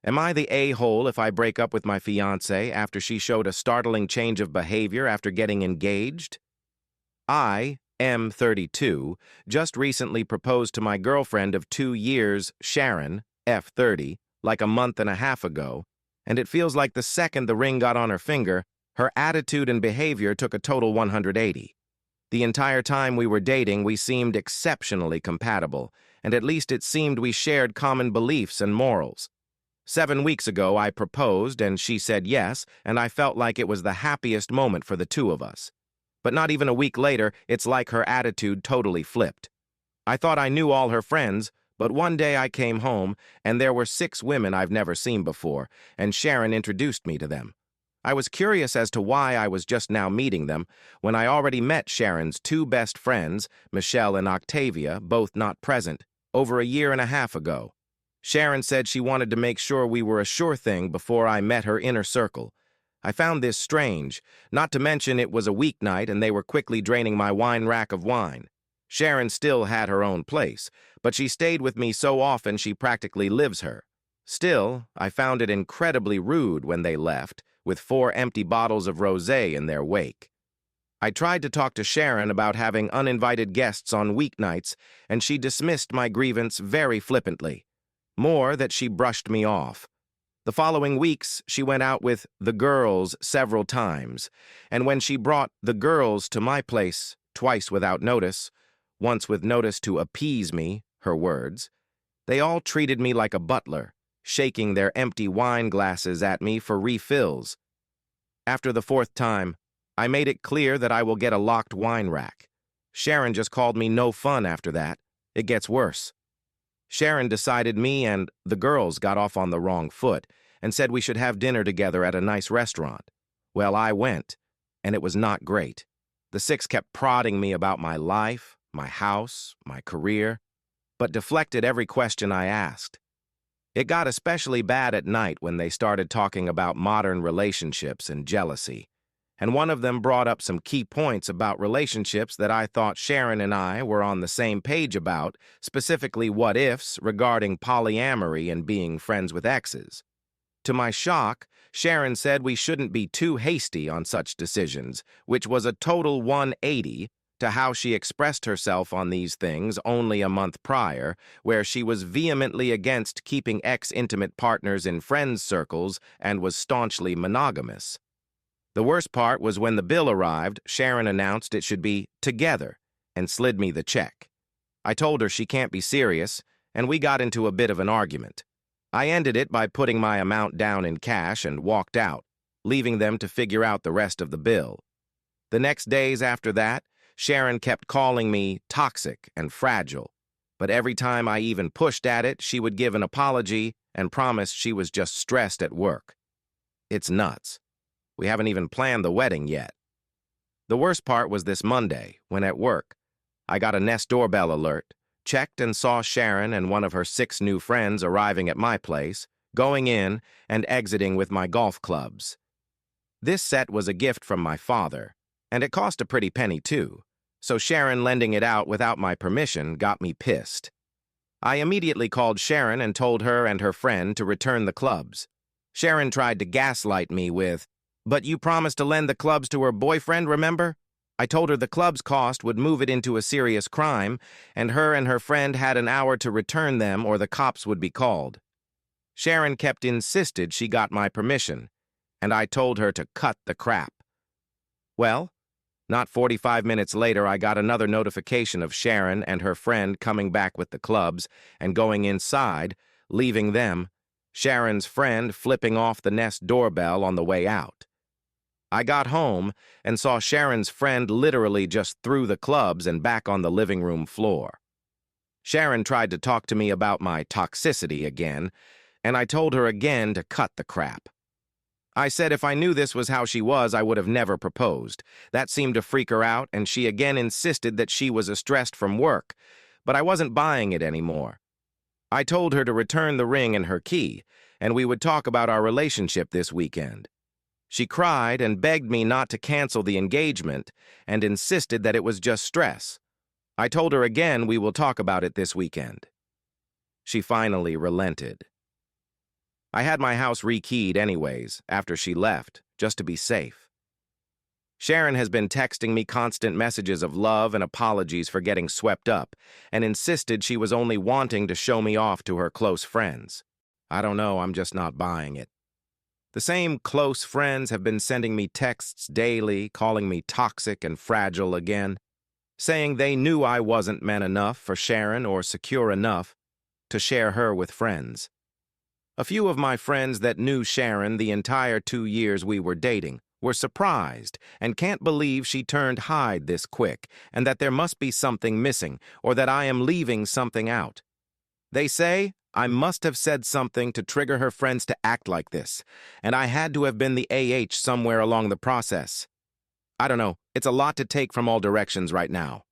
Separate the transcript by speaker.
Speaker 1: Am I the a-hole if I break up with my fiance after she showed a startling change of behavior after getting engaged? I, M32, just recently proposed to my girlfriend of 2 years, Sharon, F30, like a month and a half ago, and it feels like the second the ring got on her finger, her attitude and behavior took a total 180. The entire time we were dating, we seemed exceptionally compatible, and at least it seemed we shared common beliefs and morals. 7 weeks ago, I proposed, and she said yes, and I felt like it was the happiest moment for the two of us. But not even a week later, it's like her attitude totally flipped. I thought I knew all her friends, but one day I came home, and there were 6 women I've never seen before, and Sharon introduced me to them. I was curious as to why I was just now meeting them, when I already met Sharon's 2 best friends, Michelle and Octavia, both not present, over a year and a half ago. Sharon said she wanted to make sure we were a sure thing before I met her inner circle. I found this strange, not to mention it was a weeknight and they were quickly draining my wine rack of wine. Sharon still had her own place, but she stayed with me so often she practically lives her. Still, I found it incredibly rude when they left, with 4 empty bottles of rosé in their wake. I tried to talk to Sharon about having uninvited guests on weeknights, and she dismissed my grievance very flippantly. More that she brushed me off. The following weeks, she went out with the girls several times, and when she brought the girls to my place, twice without notice, once with notice to appease me, her words, they all treated me like a butler, shaking their empty wine glasses at me for refills. After the 4th time, I made it clear that I will get a locked wine rack. Sharon just called me no fun after that. It gets worse. Sharon decided me and the girls got off on the wrong foot and said we should have dinner together at a nice restaurant. Well, I went, and it was not great. The 6 kept prodding me about my life, my house, my career, but deflected every question I asked. It got especially bad at night when they started talking about modern relationships and jealousy, and one of them brought up some key points about relationships that I thought Sharon and I were on the same page about, specifically what-ifs regarding polyamory and being friends with exes. To my shock, Sharon said we shouldn't be too hasty on such decisions, which was a total 180 to how she expressed herself on these things only a month prior, where she was vehemently against keeping ex-intimate partners in friends' circles and was staunchly monogamous. The worst part was when the bill arrived, Sharon announced it should be together and slid me the check. I told her she can't be serious, and we got into a bit of an argument. I ended it by putting my amount down in cash and walked out, leaving them to figure out the rest of the bill. The next days after that, Sharon kept calling me toxic and fragile, but every time I even pushed at it, she would give an apology and promise she was just stressed at work. It's nuts. We haven't even planned the wedding yet. The worst part was this Monday, when at work, I got a Nest doorbell alert, checked and saw Sharon and one of her 6 new friends arriving at my place, going in and exiting with my golf clubs. This set was a gift from my father, and it cost a pretty penny too, so Sharon lending it out without my permission got me pissed. I immediately called Sharon and told her and her friend to return the clubs. Sharon tried to gaslight me with, "But you promised to lend the clubs to her boyfriend, remember?" I told her the club's cost would move it into a serious crime, and her friend had an hour to return them or the cops would be called. Sharon kept insisted she got my permission, and I told her to cut the crap. Well, not 45 minutes later, I got another notification of Sharon and her friend coming back with the clubs and going inside, leaving them, Sharon's friend flipping off the Nest doorbell on the way out. I got home and saw Sharon's friend literally just threw the clubs and back on the living room floor. Sharon tried to talk to me about my toxicity again, and I told her again to cut the crap. I said if I knew this was how she was, I would have never proposed. That seemed to freak her out, and she again insisted that she was stressed from work, but I wasn't buying it anymore. I told her to return the ring and her key, and we would talk about our relationship this weekend. She cried and begged me not to cancel the engagement and insisted that it was just stress. I told her again we will talk about it this weekend. She finally relented. I had my house rekeyed anyways, after she left, just to be safe. Sharon has been texting me constant messages of love and apologies for getting swept up, and insisted she was only wanting to show me off to her close friends. I don't know, I'm just not buying it. The same close friends have been sending me texts daily, calling me toxic and fragile again, saying they knew I wasn't man enough for Sharon or secure enough to share her with friends. A few of my friends that knew Sharon the entire 2 years we were dating were surprised and can't believe she turned hide this quick and that there must be something missing or that I am leaving something out. They say I must have said something to trigger her friends to act like this, and I had to have been the AH somewhere along the process. I don't know, it's a lot to take from all directions right now.